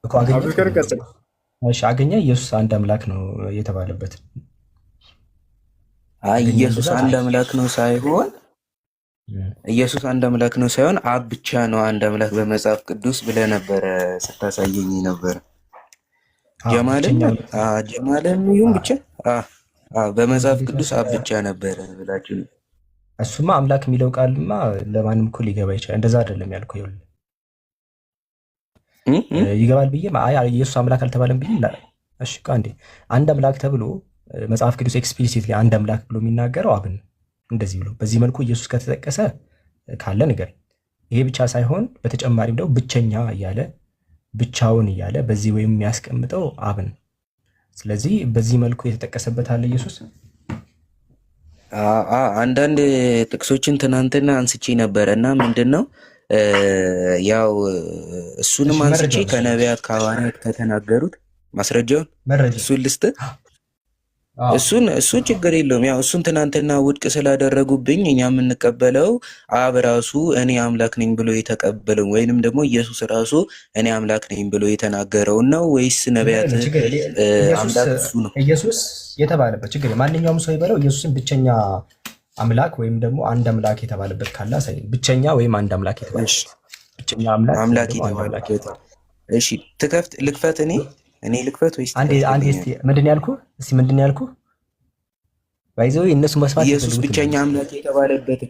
እኮ አገኘ። አብዱልከሪም ቀጥል። እሺ አገኘ። ኢየሱስ አንድ አምላክ ነው የተባለበት አይ አገኘ። ኢየሱስ እንደዛ አንድ አምላክ ነው ሳይሆን ኢየሱስ አንድ አምላክ ነው ሳይሆን አብ ብቻ ነው አንድ አምላክ በመጽሐፍ ቅዱስ ብለህ ነበረ ስታሳየኝ ነበር። ጀማልም ይሁን ብቻ በመጽሐፍ ቅዱስ አብ ብቻ ነበረ ብላችሁ ነው። እሱማ አምላክ የሚለው ቃልማ ለማንም እኮ ሊገባ ይችላል። እንደዛ አይደለም ያልኩህ። ይኸውልህ ይገባል ብዬ ኢየሱስ አምላክ አልተባለም ብዬ እሺ አንዴ አንድ አምላክ ተብሎ መጽሐፍ ቅዱስ ኤክስፕሊሲትሊ አንድ አምላክ ብሎ የሚናገረው አብን እንደዚህ ብሎ በዚህ መልኩ ኢየሱስ ከተጠቀሰ ካለ ነገር ይሄ ብቻ ሳይሆን በተጨማሪም ደግሞ ብቸኛ እያለ ብቻውን እያለ በዚህ ወይም የሚያስቀምጠው አብን። ስለዚህ በዚህ መልኩ የተጠቀሰበት አለ ኢየሱስ። አንዳንድ ጥቅሶችን ትናንትና አንስቼ ነበረ እና ምንድነው ያው እሱንም አንስቼ ከነቢያት ከሐዋርያት ከተናገሩት ማስረጃውን እሱን ልስጥ። እሱን ችግር የለውም። ያው እሱን ትናንትና ውድቅ ስላደረጉብኝ እኛ የምንቀበለው አብ ራሱ እኔ አምላክ ነኝ ብሎ የተቀበለው ወይንም ደግሞ ኢየሱስ ራሱ እኔ አምላክ ነኝ ብሎ የተናገረው ነው ወይስ ነቢያት አምላክ እሱ ነው? ኢየሱስ የተባለበት ችግር ማንኛውም ሰው ይበለው ኢየሱስን ብቸኛ አምላክ ወይም ደግሞ አንድ አምላክ የተባለበት ካለ አሳየኝ። ብቸኛ ወይም አንድ አምላክ የተባለበት ብቸኛ አምላክ የተባለበት። እሺ ልክፈት እኔ ልክፈት ወይስ አንዴ እስቲ ምንድን ያልኩህ? እስቲ ምንድን ያልኩህ? ባይዘው እነሱ መስማት ኢየሱስ ብቸኛ አምላክ የተባለበት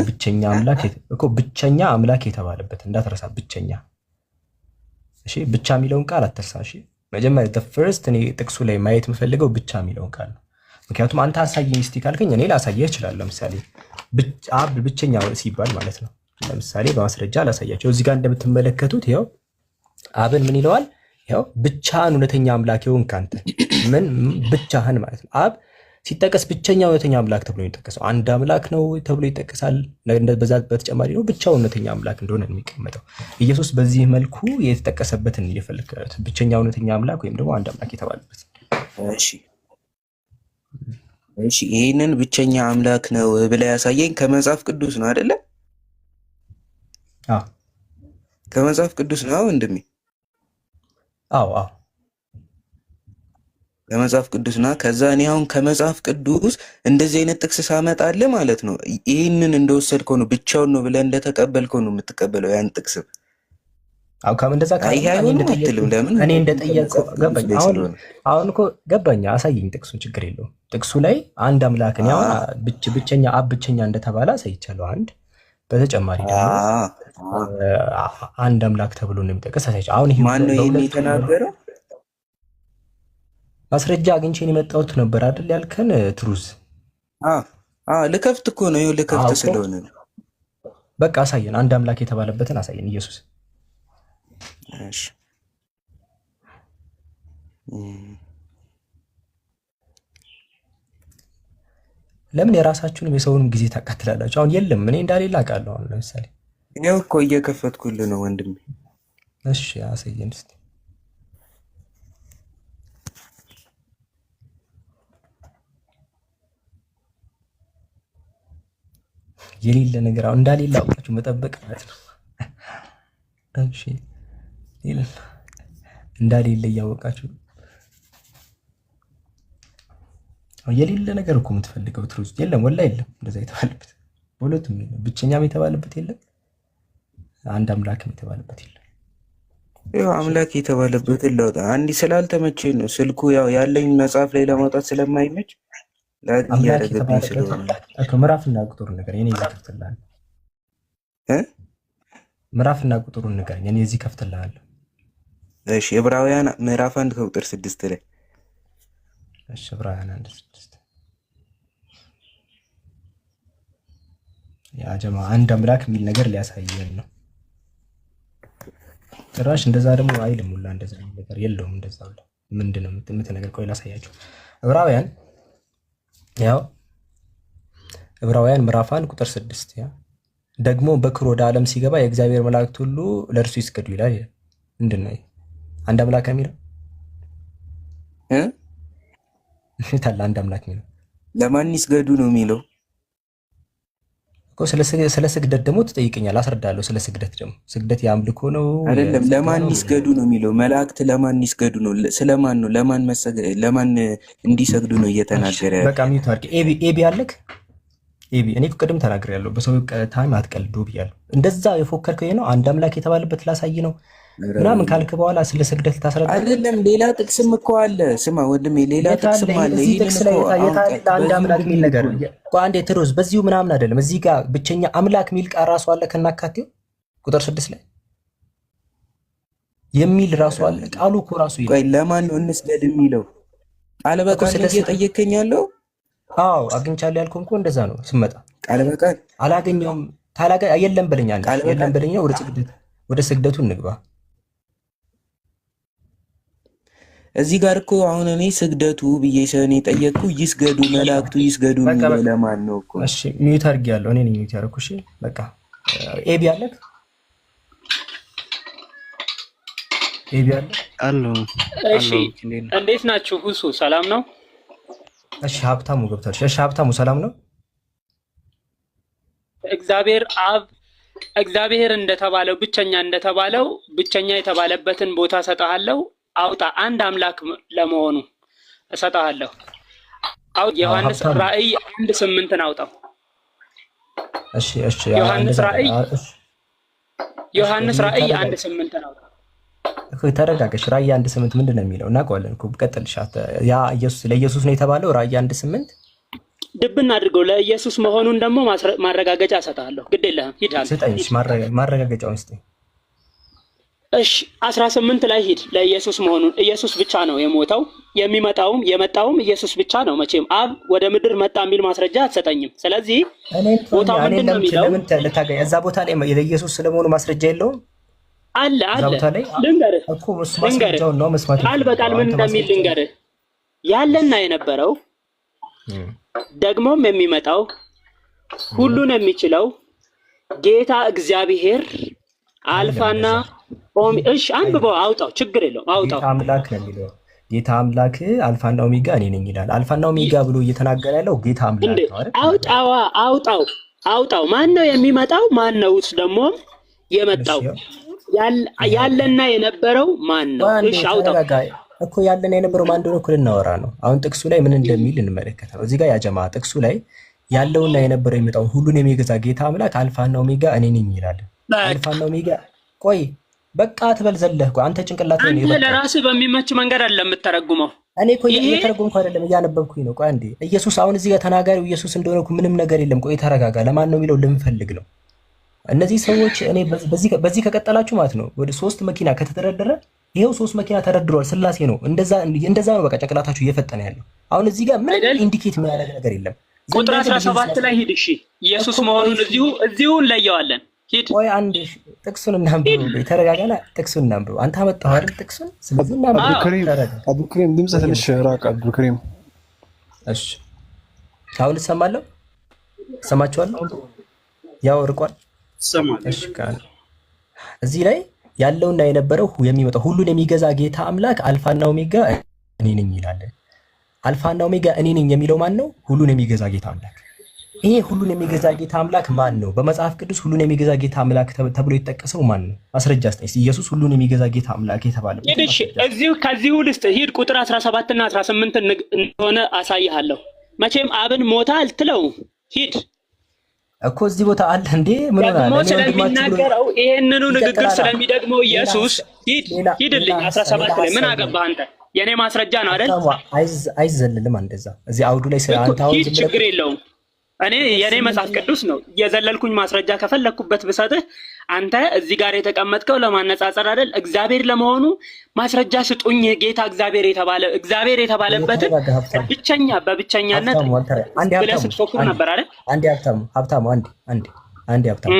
ብቸኛ አምላክ እኮ ብቸኛ አምላክ የተባለበት እንዳትረሳ። ብቸኛ እሺ፣ ብቻ የሚለውን ቃል አትርሳ። እሺ፣ መጀመሪያ ፈርስት እኔ ጥቅሱ ላይ ማየት የምፈልገው ብቻ የሚለውን ቃል ነው። ምክንያቱም አንተ አሳየኝ እስቲ ካልከኝ እኔ ላሳየህ እችላለሁ። ለምሳሌ አብ ብቸኛ ሲባል ማለት ነው። ለምሳሌ በማስረጃ ላሳያቸው። እዚህ ጋር እንደምትመለከቱት ይኸው አብን ምን ይለዋል? ያው ብቻህን እውነተኛ አምላክ ይሁን ካንተ ምን ብቻህን ማለት ነው። አብ ሲጠቀስ ብቸኛ እውነተኛ አምላክ ተብሎ የሚጠቀሰው አንድ አምላክ ነው ተብሎ ይጠቀሳል። በዛ በተጨማሪ ነው ብቻው እውነተኛ አምላክ እንደሆነ የሚቀመጠው። ኢየሱስ በዚህ መልኩ የተጠቀሰበትን እየፈለከት ብቸኛ እውነተኛ አምላክ ወይም ደግሞ አንድ አምላክ የተባለበት። እሺ ይህንን ብቸኛ አምላክ ነው ብለህ ያሳየኝ ከመጽሐፍ ቅዱስ ነው አይደለ? ከመጽሐፍ ቅዱስ ነው ወንድሜ። አዎ ከመጽሐፍ ቅዱስ ና ከዛ እኔ አሁን ከመጽሐፍ ቅዱስ እንደዚህ አይነት ጥቅስ ሳመጣልህ ማለት ነው ይህንን እንደወሰድከው ነው ብቻውን ነው ብለህ እንደተቀበልከው ነው የምትቀበለው ያን ጥቅስ። እንደዛ እኔ እንደጠየቅኩህ ገባኝ። አሁን እኮ ገባኝ። አሳየኝ ጥቅሱን፣ ችግር የለውም። ጥቅሱ ላይ አንድ አምላክን ያው ብቸኛ አብ ብቸኛ እንደተባለ አሳይቻለሁ። አንድ በተጨማሪ ደግሞ አንድ አምላክ ተብሎ ነው የሚጠቀስ አሳይቻለሁ። አሁን ይሄ ማን ነው ይሄን የተናገረው? ማስረጃ አግኝቼን የመጣሁት ነበር አይደል ያልከን ትሩዝ። ልከፍት እኮ ነው ይኸው ልከፍት ስለሆነ በቃ አሳየን። አንድ አምላክ የተባለበትን አሳየን ኢየሱስ። እሺ ለምን የራሳችሁንም የሰውንም ጊዜ ታቃጥላላችሁ? አሁን የለም እኔ እንዳሌላ አውቃለሁ። አሁን ለምሳሌ ይኸው እኮ እየከፈትኩልህ ነው ወንድሜ። እሺ አሳየን እስኪ። የሌለ ነገር አሁን እንዳሌላ አውቃችሁ መጠበቅ ማለት ነው። እሺ እንዳሌለ እያወቃችሁ የሌለ ነገር እኮ የምትፈልገው ትሩዝ የለም፣ ወላ የለም። እንደዛ የተባለበት በሁለቱም የለም። ብቸኛም የተባለበት የለም፣ አንድ አምላክም የተባለበት የለም። ያው አምላክ የተባለበትን ላውጣ አንዲ ስላልተመቸኝ ነው። ስልኩ ያው ያለኝ መጽሐፍ ላይ ለማውጣት ስለማይመች ያደረገብኝ ስለሆነ ምዕራፍና ቁጥሩን ነገር እኔ እዚህ ከፍትልሃለሁ። ምዕራፍና ቁጥሩን ነገር እኔ እዚህ ከፍትልሃለሁ። እሺ ዕብራውያን ምዕራፍ 1 ከቁጥር 6 ላይ እሺ ዕብራውያን 1:6 ያ ጀማ አንድ አምላክ የሚል ነገር ሊያሳየን ነው። ጭራሽ እንደዛ ደግሞ አይልም ሁላ እንደዛ ነገር የለውም። እንደዛ ሁላ ምንድነው ነገር ቆይ ላሳያችሁ። ዕብራውያን ያው ዕብራውያን ምዕራፍ 1 ቁጥር 6 ያ ደግሞ በክብር ወደ ዓለም ሲገባ የእግዚአብሔር መላእክት ሁሉ ለእርሱ ይስገዱ ይላል። ምንድነው አንድ አምላክ የሚለው ታላ አንድ አምላክ የሚለው ለማን ይስገዱ ነው የሚለው ስለ ስግደት ደግሞ ትጠይቀኛል፣ አስረዳለሁ። ስለ ስግደት ደግሞ ስግደት የአምልኮ ነው አይደለም። ለማን ይስገዱ ነው የሚለው? መላእክት ለማን ይስገዱ ነው? ስለማን ነው? ለማን እንዲሰግዱ ነው እየተናገረ ያለው? በቃ ሚዩት አድርግ። ኤቢ አለክ ኤቢ። እኔ ቅድም ተናግሬያለሁ፣ በሰው ታይም አትቀልዱ ብያለሁ። እንደዛ የፎከርከው ይሄ ነው። አንድ አምላክ የተባለበት ላሳይ ነው ምናምን ካልክ በኋላ ስለ ስግደት ታስረዳ አይደለም። ሌላ ጥቅስም እኮ አለ። ስማ ወንድሜ፣ ሌላ ጥቅስም አለ። እዚህ ጥቅስ ላይ አንድ አምላክ የሚል ነገር አንዴ ትሩዝ በዚሁ ምናምን አይደለም። እዚህ ጋር ብቸኛ አምላክ የሚል ቃል ራሱ አለ ከናካቴው ቁጥር 6 ላይ የሚል ራሱ አለ። ቃሉ እኮ ራሱ ይላል። ቆይ ለማን ነው እንስገድ የሚለው? ቃል በቃል ነው እየጠየከኝ ያለው? አዎ አግኝቻለሁ ያልኩህ እኮ እንደዛ ነው። ስመጣ ቃል በቃል አላገኘውም። የለም በለኛ የለም በለኛ። ወደ ስግደቱ እንግባ። እዚህ ጋር እኮ አሁን እኔ ስግደቱ ብዬ ሰኔ ጠየቅኩ። ይስገዱ መላእክቱ ይስገዱ የሚለው ለማን ነው እኮ? እሺ ሚዩት አድርጌያለሁ። እኔ ነኝ ሚዩት ያደረኩሽ። በቃ ኤቢ አለክ? ኤቢ አለ? እሺ እንዴት ናችሁ? ሁሱ ሰላም ነው? እሺ ሀብታሙ ገብቷል። እሺ ሀብታሙ ሰላም ነው? እግዚአብሔር እንደተባለው ብቸኛ የተባለበትን ቦታ ሰጣለሁ። አውጣ አንድ አምላክ ለመሆኑ እሰጣለሁ። ዮሐንስ ራእይ 1:8 አውጣው። እሺ ዮሐንስ ራእይ 1:8 አውጣው። ተረጋገሽ። ራእይ 1:8 ምንድን ነው የሚለው? እናውቀዋለን እኮ ቀጥልሻት። ያ ለኢየሱስ ነው የተባለው ራእይ 1:8 ድብን አድርገው ለኢየሱስ መሆኑን ደግሞ ማረጋገጫ እሰጣለሁ። ግድ የለህም ሂድ አለ። ስጠኝ ማረጋገጫውን ስጠኝ። እሺ 18 ላይ ሂድ። ለኢየሱስ መሆኑን ኢየሱስ ብቻ ነው የሞተው የመጣውም ኢየሱስ ብቻ ነው። መቼም አብ ወደ ምድር መጣ የሚል ማስረጃ አትሰጠኝም። ስለዚህ ቦታው ምንድን ነው የሚለው? እዛ ቦታ ላይ ለኢየሱስ ስለመሆኑ ማስረጃ የለውም? አለ ልንገርህ ቃል በቃል ምን እንደሚል ልንገርህ። ያለና የነበረው ደግሞም የሚመጣው ሁሉን የሚችለው ጌታ እግዚአብሔር አልፋና እሺ አንብበው አውጣው፣ ችግር የለውም አውጣው። ጌታ አምላክ ነው የሚለው። ጌታ አምላክ አልፋና ኦሜጋ እኔ ነኝ ይላል። አልፋና ኦሜጋ ብሎ እየተናገረ ያለው ጌታ አምላክ ነው አይደል? አውጣው። ማን ነው የሚመጣው? ማን ነውስ ደግሞ የመጣው? ያለና የነበረው ማን ነው? እሺ አውጣው እኮ። ያለና የነበረው ማን እንደሆነ እኮ ልናወራ ነው። አሁን ጥቅሱ ላይ ምን እንደሚል እንመለከታለን። እዚህ ጋር ያጀማ ጥቅሱ ላይ ያለውና የነበረው የሚመጣው ሁሉን የሚገዛ ጌታ አምላክ አልፋና ኦሜጋ እኔ ነኝ ይላል። አልፋና ኦሜጋ ቆይ በቃ አትበል ዘለህ እኮ አንተ ጭንቅላት ላይ ነው። አንተ ለራስህ በሚመች መንገድ አይደለም የምትተረጉመው። እኔ እኮ እየተረጎምኩ አይደለም እያነበብኩኝ ነው። ቆይ አንዴ ኢየሱስ አሁን እዚህ ጋር ተናጋሪው ኢየሱስ እንደሆነ እኮ ምንም ነገር የለም። ቆይ ተረጋጋ። ለማን ነው የሚለው ልንፈልግ ነው። እነዚህ ሰዎች እኔ በዚህ ከቀጠላችሁ ማለት ነው ወደ 3 መኪና ከተደረደረ ይሄው 3 መኪና ተደርድሯል። ስላሴ ነው። እንደዛ ነው በቃ ጭንቅላታችሁ እየፈጠነ ያለው። አሁን እዚህ ጋር ምንም ኢንዲኬት የሚያደርግ ነገር የለም። ቁጥር 17 ላይ ሂድ። እሺ ኢየሱስ መሆኑን እዚሁ እንለየዋለን። ሂድ። ቆይ አንዴ ጥቅሱን እናንብብ። ተረጋጋና ጥቅሱን እናንብብ። አንተ አመጣኸው አይደል ጥቅሱን? ስለዚህ እናንብብ። አብዱልከሪም ድምጽ ትንሽ ራቅ። አብዱልከሪም እሺ፣ አሁን እሰማለሁ። እሰማችኋለሁ። ያው ርቋል። እሺ፣ እዚህ ላይ ያለውና የነበረው የሚመጣው ሁሉን የሚገዛ ጌታ አምላክ አልፋና ኦሜጋ እኔ ነኝ ይላል። አልፋና ኦሜጋ እኔ ነኝ የሚለው ማን ነው? ሁሉን የሚገዛ ጌታ አምላክ። ይሄ ሁሉን የሚገዛ ጌታ አምላክ ማን ነው? በመጽሐፍ ቅዱስ ሁሉን የሚገዛ ጌታ አምላክ ተብሎ የተጠቀሰው ማን ነው? አስረጃ ስጠኝ። ኢየሱስ ሁሉን የሚገዛ ጌታ አምላክ የተባለው እሺ፣ ከዚሁ ልስጥ። ሂድ ቁጥር 17 እና 18 እንደሆነ አሳይሃለሁ። መቼም አብን ሞታ አልትለው። ሂድ እኮ እዚህ ቦታ አለ እንዴ? ምን ሆነ? ደግሞ ስለሚናገረው ይሄንኑ ንግግር ስለሚደግመው ኢየሱስ ሂድልኝ። 17 ላይ ምን አገባህ አንተ? የኔ ማስረጃ ነው አይደል? አይዘልልም እንደዛ። እዚህ አውዱ ላይ አንተ አሁን ችግር የለውም። እኔ የኔ መጽሐፍ ቅዱስ ነው የዘለልኩኝ። ማስረጃ ከፈለኩበት ብሰጥህ አንተ እዚህ ጋር የተቀመጥከው ለማነጻጸር አይደል? እግዚአብሔር ለመሆኑ ማስረጃ ስጡኝ። ጌታ እግዚአብሔር የተባለበትን በብቸኛነት ብለህ ስትፎክር ነበር አይደል? አንዴ ሀብታሙ አንዴ ሀብታሙ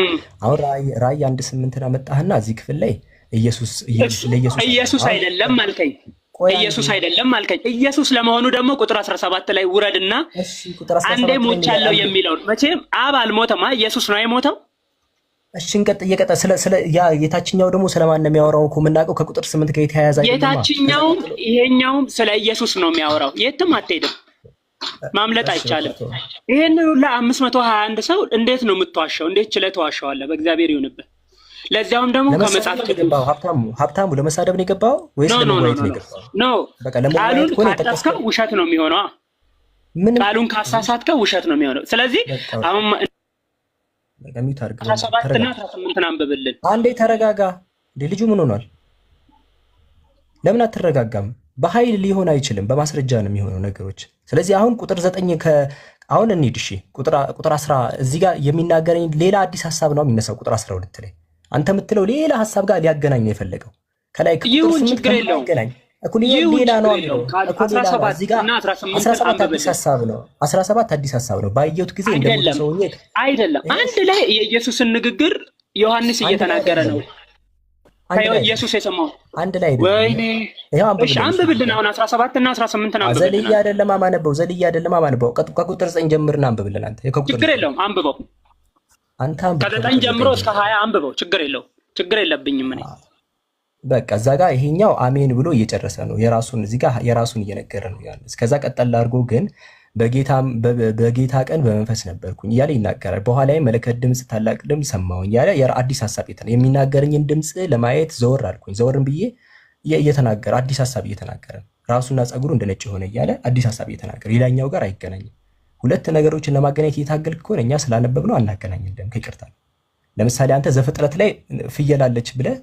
አሁን ራእይ 1:8 አመጣህና እዚህ ክፍል ላይ ኢየሱስ አይደለም አልከኝ። ኢየሱስ ለመሆኑ ደግሞ ቁጥር 17 ላይ ውረድና አንዴ ሞቻለሁ የሚለውን መቼም አብ አልሞተማ፣ ኢየሱስ ነው የሞተው። እሺ እየቀጠ የታችኛው ደግሞ ስለማን ነው የሚያወራው? እኮ የምናውቀው ከቁጥር 8 ጋር የተያያዘ የታችኛውም ይሄኛውም ስለ ኢየሱስ ነው የሚያወራው። የትም አትሄድም። ማምለጥ አይቻልም። ይሄን ሁላ 521 ሰው እንዴት ነው የምትዋሸው? እንዴት ችለህ ተዋሸዋለህ? በእግዚአብሔር ይሁንብህ። ለዚያውም ደግሞ ከመጽሐፍ የገባው ሀብታሙ ለመሳደብ ነው የገባው ወይስ ለመዋየት ነው የገባው? ኖ ቃሉን ካጠፍከው ውሸት ነው የሚሆነው። ቃሉን ካሳሳትከው ውሸት ነው የሚሆነው። ስለዚህ አሁን 17 እና 18 አንብብልን። አንዴ ተረጋጋ። ልጁ ምን ሆኗል? ለምን አትረጋጋም? በኃይል ሊሆን አይችልም፣ በማስረጃ ነው የሚሆነው ነገሮች። ስለዚህ አሁን ቁጥር 9 አሁን እንሂድ። እሺ ቁጥር 10 እዚህ ጋር የሚናገረኝ ሌላ አዲስ ሐሳብ ነው የሚነሳው። ቁጥር 12 ላይ አንተ የምትለው ሌላ ሐሳብ ጋር ሊያገናኝ ነው የፈለገው። ከላይ ይሁን ችግር የለውም ሌላ ነው የሚለው። 17 አዲስ ሐሳብ ነው። 17 አዲስ ሐሳብ ነው። ባየሁት ጊዜ እንደሞተሰውኝ አይደለም። አንድ ላይ የኢየሱስን ንግግር ዮሐንስ እየተናገረ ነው። ኢየሱስ የሰማው አንድ ላይ ወይኔ እሺ አንብብልን። አሁን 17 እና 18 አንብብልን። ዘልያ አይደለም አማነበው ከቁጥር 9 ጀምርና አንብብልን። አንተ ችግር የለውም አንብበው። አንተ ከ9 ጀምሮ እስከ 20 አንብበው። ችግር የለብኝም እኔ። በቃ እዛ ጋር ይሄኛው አሜን ብሎ እየጨረሰ ነው። እዚህ ጋር የራሱን እየነገረ ነው ያለው። እስከዛ ቀጠል አድርጎ ግን በጌታ ቀን በመንፈስ ነበርኩኝ እያለ ይናገራል። በኋላ መለከት ድምፅ፣ ታላቅ ድምፅ ሰማሁኝ እያለ አዲስ ሐሳብ የሚናገረኝን ድምፅ ለማየት ዘወር አልኩኝ። ዘወርን ብዬ እየተናገረ አዲስ ሐሳብ እየተናገረ ራሱና ጸጉሩ እንደ ነጭ ሆነ እያለ አዲስ ሐሳብ እየተናገረ ሌላኛው ጋር አይገናኝም። ሁለት ነገሮችን ለማገናኘት እየታገልክ ከሆነ እኛ ስላነበብነው አናገናኝልም ከይቅርታ። ለምሳሌ አንተ ዘፍጥረት ላይ ፍየል አለች ብለህ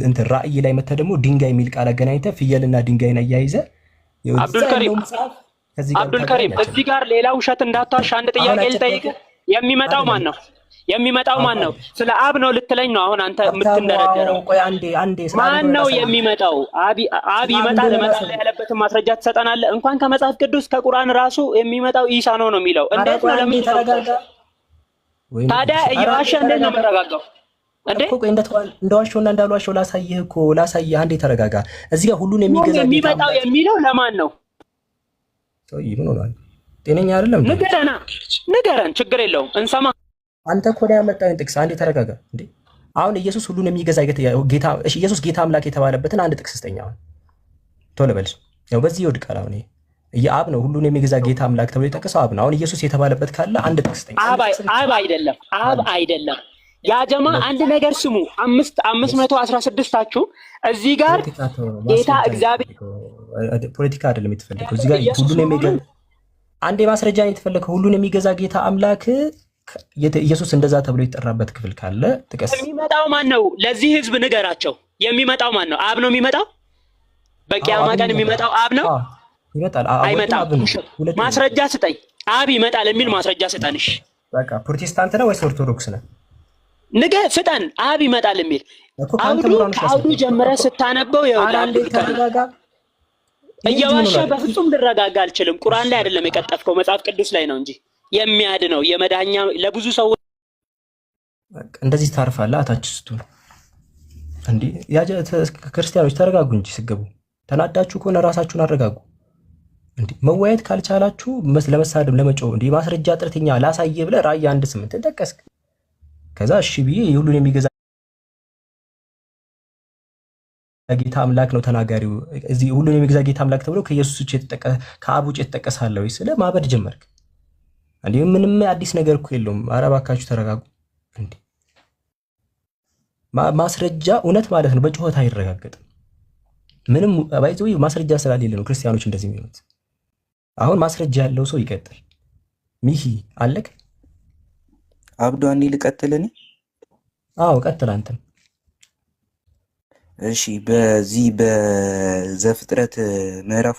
እንትን ራእይ ላይ መተህ ደግሞ ድንጋይ የሚል ቃል አገናኝተህ ፍየልና ድንጋይን አያይዘህ አብዱልከሪም እዚህ ጋር ሌላ ውሸት እንዳትዋሽ አንድ ጥያቄ ልጠይቅህ። የሚመጣው ማን ነው? ስለ አብ ነው ልትለኝ ነው አሁን አንተ የምትንደረደረው? ማን ነው የሚመጣው? አብ ይመጣል ያለበትን ማስረጃ ትሰጠናለህ? እንኳን ከመጽሐፍ ቅዱስ ከቁርአን ራሱ የሚመጣው ኢሳ ነው የሚለው። እንዴት ነው ለምን ታዲያ እየዋሸ እንዴት ነው የምረጋጋው? እንደዋሸውና እንዳልዋሸው ላሳየህ። አንዴ ተረጋጋ። እዚህ ጋር ሁሉን የሚመጣው የሚለው ለማን ነው? ምን ሆኗል? ጤነኛ አይደለም? ንገረን፣ ችግር የለውም እንሰማ። አንተ እኮ ነው ያመጣኸኝ ጥቅስ። አንዴ ተረጋጋ እንዴ። አሁን ኢየሱስ ሁሉን የሚገዛ ጌታ፣ እሺ ኢየሱስ ጌታ አምላክ የተባለበትን አንድ ጥቅስ ስጠኝ። አሁን ቶሎ በልሽ። ያው በዚህ ይወድቃል። አሁን የአብ ነው ሁሉን የሚገዛ ጌታ አምላክ ተብሎ የጠቀሰው አብ ነው። አሁን ኢየሱስ የተባለበት ካለ አንድ ጥቅስ ስጠኝ። አብ አይደለም። ያ ጀማ አንድ ነገር ስሙ። 516ታችሁ እዚህ ጋር ጌታ እግዚአብሔር ፖለቲካ አይደለም የተፈለገው። እዚህ ጋር ሁሉን የሚገዛ አንዴ ማስረጃ ነው የተፈለገው። ሁሉን የሚገዛ ጌታ አምላክ ኢየሱስ እንደዛ ተብሎ የተጠራበት ክፍል ካለ ጥቀስ። የሚመጣው ማን ነው? ለዚህ ህዝብ ንገራቸው። የሚመጣው ማን ነው? አብ ነው የሚመጣው? በቂያማ ቀን የሚመጣው አብ ነው? ይመጣል። አይመጣም። ማስረጃ ስጠኝ። አብ ይመጣል የሚል ማስረጃ ስጠንሽ። በቃ ፕሮቴስታንት ነው ወይስ ኦርቶዶክስ ነው? ስጠን። አብ ይመጣል የሚል ከአውዱ ጀምረህ ስታነበው እየዋሸ በፍጹም ልረጋጋ አልችልም። ቁርአን ላይ አይደለም የቀጠፍከው፣ መጽሐፍ ቅዱስ ላይ ነው እንጂ የሚያድነው የመዳኛ ለብዙ ሰዎች። እንደዚህ ታርፋለህ። አታች ስትሆን እንዴ ክርስቲያኖች ተረጋጉ እንጂ ስገቡ ተናዳችሁ ከሆነ ራሳችሁን አረጋጉ። እንዴ መወያየት ካልቻላችሁ ለመሳደብ ለመጮህ እንዴ ማስረጃ ጥርተኛ ላሳየ ብለህ ራእይ 1:8 ጠቀስክ። ከዛ እሺ ብዬ የሁሉን የሚገዛ ጌታ አምላክ ነው ተናጋሪው። እዚህ ሁሉን የሚገዛ ጌታ አምላክ ተብሎ ከኢየሱስ ውጭ ከአብ ውጭ የተጠቀሳለ ወይ ስለ ማበድ ጀመርክ። እንዴ ምንም አዲስ ነገር እኮ የለውም። ኧረ እባካችሁ ተረጋጉ። እንዴ ማስረጃ እውነት ማለት ነው በጩኸት አይረጋገጥም። ምንም ባይዘው ማስረጃ ስላሌለ ነው ክርስቲያኖች እንደዚህ የሚሆኑት። አሁን ማስረጃ ያለው ሰው ይቀጥል። ሚሂ አለክ አብዱ እኔ ልቀጥል? እኔ አዎ ቀጥል አንተም። እሺ በዚህ በዘፍጥረት ምዕራፍ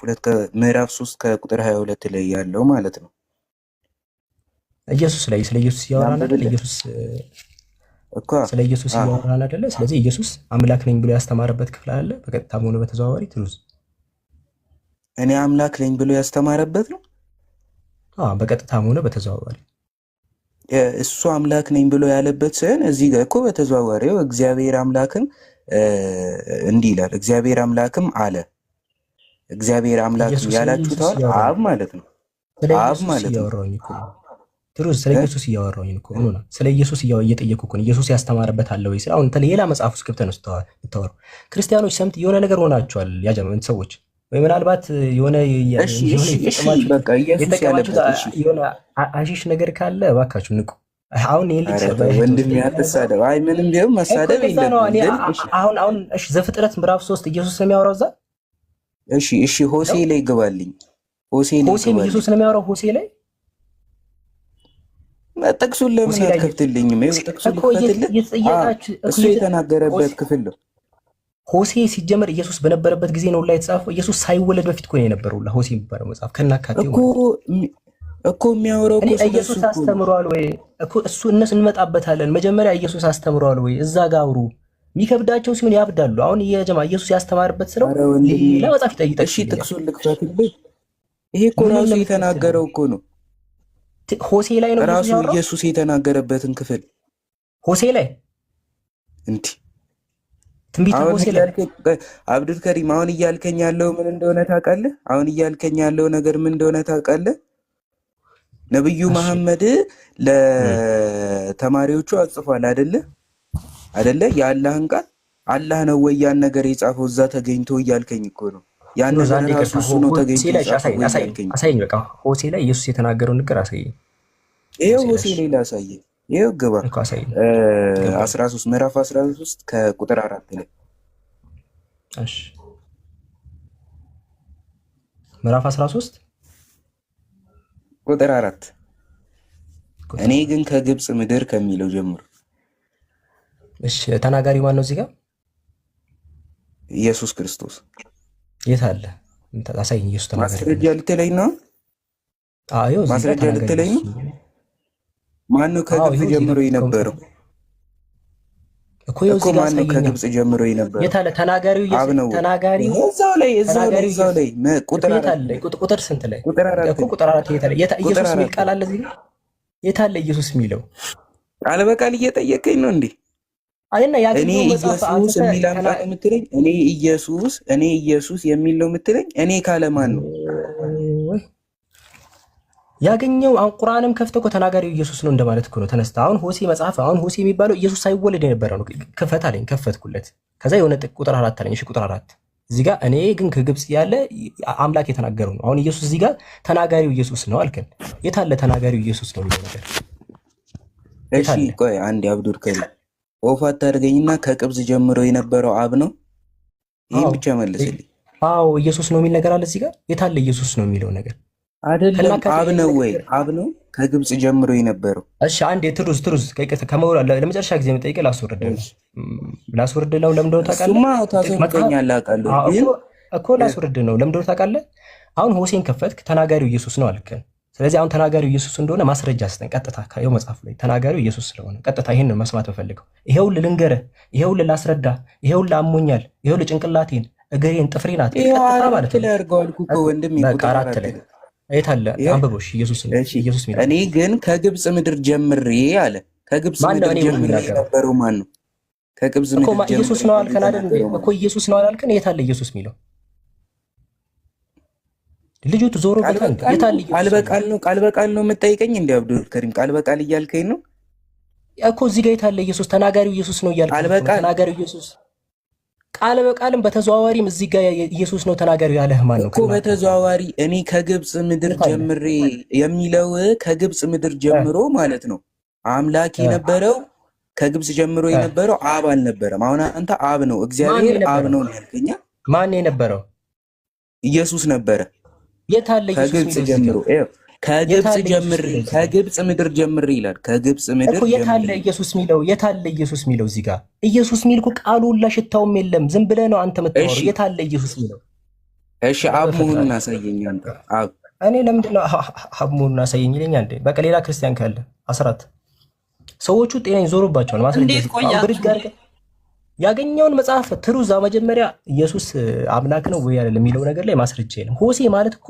3 ከቁጥር 22 ላይ ያለው ማለት ነው ኢየሱስ ላይ ስለ ኢየሱስ ያወራን አይደል? ኢየሱስ እኮ ስለ ኢየሱስ ያወራን አይደል? ስለዚህ ኢየሱስ አምላክ ነኝ ብሎ ያስተማረበት ክፍል አለ። በቀጥታም ሆነ በተዘዋዋሪ ትሩዝ እኔ አምላክ ነኝ ብሎ ያስተማረበት ነው። በቀጥታም ሆነ በተዘዋዋሪ እሱ አምላክ ነኝ ብሎ ያለበት ሳይሆን እዚህ ጋር እኮ በተዘዋዋሪው እግዚአብሔር አምላክም እንዲህ ይላል። እግዚአብሔር አምላክም አለ። እግዚአብሔር አምላክ ያላችሁት አብ ማለት ነው። አብ ማለት ነው። ትሩዝ ስለ ኢየሱስ እያወራሁኝ እኮ ነው። ስለ ኢየሱስ እየጠየኩ እኮ ነው። ኢየሱስ ያስተማረበት አለ ወይ? አሁን ሌላ መጽሐፍ ውስጥ ገብተህ ነው የምታወራው። ክርስቲያኖች ሰምት የሆነ ነገር ሆናችኋል። ያጀመን ሰዎች ወይ ምናልባት የሆነ እሺ በቃ ኢየሱስ ያለበት እሺ የሆነ አሺሽ ነገር ካለ እባካችሁ ንቁ። አሁን ይሄ ልጅ ወንድም ያተሳደብ አይ ምንም ቢሆን መሳደብ የለም። አሁን እሺ ዘፍጥረት ምዕራፍ 3 ኢየሱስ ነው የሚያወራው እዛ። እሺ ሆሴ ላይ ግባልኝ። ሆሴ ኢየሱስ ነው የሚያወራው ሆሴ ላይ። ጥቅሱን ለምን አትከፍትልኝም? ጥቅሱን እሱ የተናገረበት ክፍል ነው። ሆሴ ሲጀመር ኢየሱስ በነበረበት ጊዜ ነው ላይ የተጻፈው። ኢየሱስ ሳይወለድ በፊት እኮ ነው የነበረው ሆሴ የሚባለው መጽሐፍ ከናካቴው እኮ የሚያወራው እኮ ኢየሱስ አስተምሯል ወይ እኮ እሱ እነሱ እንመጣበታለን። መጀመሪያ ኢየሱስ አስተምሯል ወይ እዛ ጋር አውሩ። የሚከብዳቸው ሲሆን ያብዳሉ። አሁን የጀማ ኢየሱስ ያስተማርበት ስለው ሌላ መጽሐፍ ይጠይቃል። እሺ ጥቅሱን ልክፈትልህ። ይሄ እኮ ራሱ የተናገረው እኮ ነው። ሆሴ ላይ ነው ራሱ ኢየሱስ የተናገረበትን ክፍል ሆሴ ላይ እንዴ ትንቢት ሆሴ ላይ አብዱል ከሪም አሁን እያልከኝ ያለው ምን እንደሆነ ታውቃለህ? አሁን እያልከኝ ያለው ነገር ምን እንደሆነ ታውቃለህ? ነብዩ መሐመድ ለተማሪዎቹ አጽፏል አይደለ? የአላህን ቃል አላህ ነው ወይ ያን ነገር የጻፈው እዛ ተገኝቶ እያልከኝ እኮ ነው። ያን ነገር ራሱ እሱ ነው ተገኝቶ አሳየኝ። በቃ ሆሴ ላይ ኢየሱስ የተናገረው ነገር አሳየኝ። ይሄው ሆሴ ላይ ላሳየኝ። ይሄው ግባ 13 ምዕራፍ 13 ከቁጥር 4 ላይ እሺ ምዕራፍ 13 ቁጥር 4 እኔ ግን ከግብጽ ምድር ከሚለው ጀምሮ። እሺ ተናጋሪ ማን ነው እዚህ ጋር? ኢየሱስ ክርስቶስ። የት አለ? አሳየኝ። ኢየሱስ ተናጋሪ ማስረጃ ልትለኝ ነው? አዎ ማስረጃ ልትለኝ ነው? ማን ነው ከግብጽ ጀምሮ የነበረው? እኮ ማን ነው ከግብጽ ጀምሮ የነበረው? የት አለ ተናጋሪው? ተናጋሪው እዛው ላይ ቁጥር አለ። ቁጥር ስንት ላይ? እኮ ቁጥር 4 የት አለ? ኢየሱስ የሚል ቃል አለ እዚህ ጋር? የት አለ ኢየሱስ የሚለው? ቃል በቃል እየጠየቀኝ ነው እንዴ? አይና እኔ ኢየሱስ የሚል አምላክ የምትለኝ እኔ ኢየሱስ የሚል ነው የምትለኝ? እኔ ካለ ማን ነው ያገኘው? አሁን ቁርአንም ከፍተህ እኮ ተናጋሪው ኢየሱስ ነው እንደማለት እኮ ነው። ተነስተ አሁን ሆሴ መጽሐፍ አሁን ሆሴ የሚባለው ኢየሱስ ሳይወለድ የነበረው ነው። ክፈት አለኝ፣ ከፈትኩለት። ከዛ የሆነ ቁጥር 4 አለኝ። እሺ ቁጥር 4 እዚህ ጋር እኔ ግን ከግብጽ ያለ አምላክ የተናገረው ነው። አሁን ኢየሱስ እዚህ ጋር ተናጋሪው ኢየሱስ ነው አልከን። የት አለ ተናጋሪው ኢየሱስ ነው የሚለው ነገር? እሺ ቆይ አንዴ አብዱል ከሪም ኦፍ አታድርገኝና ከግብጽ ጀምሮ የነበረው አብ ነው። ይሄን ብቻ መልስልኝ። አዎ ኢየሱስ ነው የሚል ነገር አለ እዚህ ጋር። የት አለ ኢየሱስ ነው የሚለው ነገር? አይደለም አብ ነው ወይ? አብ ነው ከግብጽ ጀምሮ የነበረው። እሺ አንዴ ትሩዝ ለመጨረሻ ጊዜ መጠይቀ ላስወርድ ነው። ለምን እንደሆነ ታውቃለህ? እሱማ ታስወርደኛለህ አውቃለሁ እኮ ላስወርድ ነው። ለምን እንደሆነ ታውቃለህ? አሁን ሆሴን ከፈትክ ተናጋሪው ኢየሱስ ነው አልከን። ስለዚህ አሁን ተናጋሪው ኢየሱስ እንደሆነ ማስረጃ ስጠን። ቀጥታ ከየው መጽሐፍ ላይ ተናጋሪው ኢየሱስ ስለሆነ ቀጥታ ይሄን ነው መስማት የምፈልገው። ይሄው ልንገርህ፣ ይሄው ላስረዳ፣ ይሄው ላሞኛል፣ ይሄው ጭንቅላቴን፣ እግሬን፣ ጥፍሬን አት ቀጥታ ማለት ነው። በቃ 4 ላይ የት አለ? አንብቦሽ ኢየሱስ ሚል እኔ ግን ከግብጽ ምድር ጀምሬ አለ። ከግብጽ ምድር ጀምሬ የነበረው ማን ነው? ከግብጽ ምድር ጀምሬ ኢየሱስ ነው አልከን አይደል? እኮ ኢየሱስ ነው አላልከን? የት አለ ኢየሱስ ሚለው? ልጅቱ ዞሮ በታን የት አለ ኢየሱስ? ቃል በቃል ነው የምጠይቀኝ እንዴ አብዱል ከሪም? ቃል በቃል እያልከኝ ነው እኮ እዚህ ጋር የት አለ ኢየሱስ? ተናጋሪው ኢየሱስ ነው እያልከኝ ነው። ተናጋሪው ኢየሱስ ቃል በቃልም በተዘዋዋሪም እዚህ ጋር ኢየሱስ ነው ተናጋሪው ያለህ ማን ነው እኮ? በተዘዋዋሪ እኔ ከግብጽ ምድር ጀምሬ የሚለው ከግብጽ ምድር ጀምሮ ማለት ነው። አምላክ የነበረው ከግብጽ ጀምሮ የነበረው አብ አልነበረም። አሁን አንተ አብ ነው እግዚአብሔር አብ ነው ያልከኛ። ማን የነበረው? ኢየሱስ ነበረ። የት አለ ኢየሱስ? ከግብጽ ጀምሮ ከግብጽ ምድር ጀምሬ ይላል። ከግብጽ ምድር እኮ የት አለ ኢየሱስ ሚለው? የት አለ ኢየሱስ ሚለው? እዚህ ጋር ኢየሱስ ሚል እኮ ቃሉ ሁላ ሽታውም የለም። ዝም ብለህ ነው አንተ የምታወራው። የት አለ ኢየሱስ ሚለው? እሺ አብ መሆኑን አሳየኝ አንተ። አብ እኔ ለምንድን ነው አብ መሆኑን አሳየኝ ይለኛል እንዴ? በቃ ሌላ ክርስቲያን ካለ አስራት ሰዎቹ ጤናኝ ዞሮባቸዋል። ማስረጃ ያገኘውን መጽሐፍ ትሩዛ መጀመሪያ ኢየሱስ አምላክ ነው ወይ አይደለም የሚለው ነገር ላይ ማስረጃ የለም። ሆሴ ማለት እኮ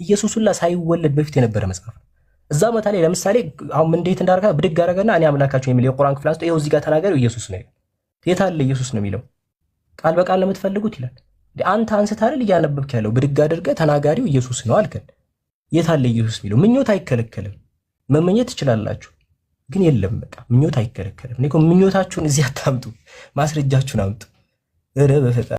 ኢየሱስ ሁላ ሳይወለድ በፊት የነበረ መጽሐፍ ነው። እዛ ቦታ ላይ ለምሳሌ አሁን እንዴት እንዳደረጋ ብድግ አደረገና እኔ አምላካቸው የሚል የቁርአን ክፍል አንስቶ ይኸው እዚህ ጋር ተናገረው ኢየሱስ ነው። የት አለ ኢየሱስ ነው የሚለው? ቃል በቃል ለምትፈልጉት ይላል። አንተ አንስተህ አይደል እያነበብክ ያለው? ብድግ አድርገህ ተናጋሪው ኢየሱስ ነው አልከን። የት አለ ኢየሱስ የሚለው? ምኞት አይከለከልም፣ መመኘት ትችላላችሁ፣ ግን የለም በቃ ምኞት አይከለከልም። እኔ እኮ ምኞታችሁን እዚህ አታምጡ፣ ማስረጃችሁን አምጡ። ኧረ በፈጣሪ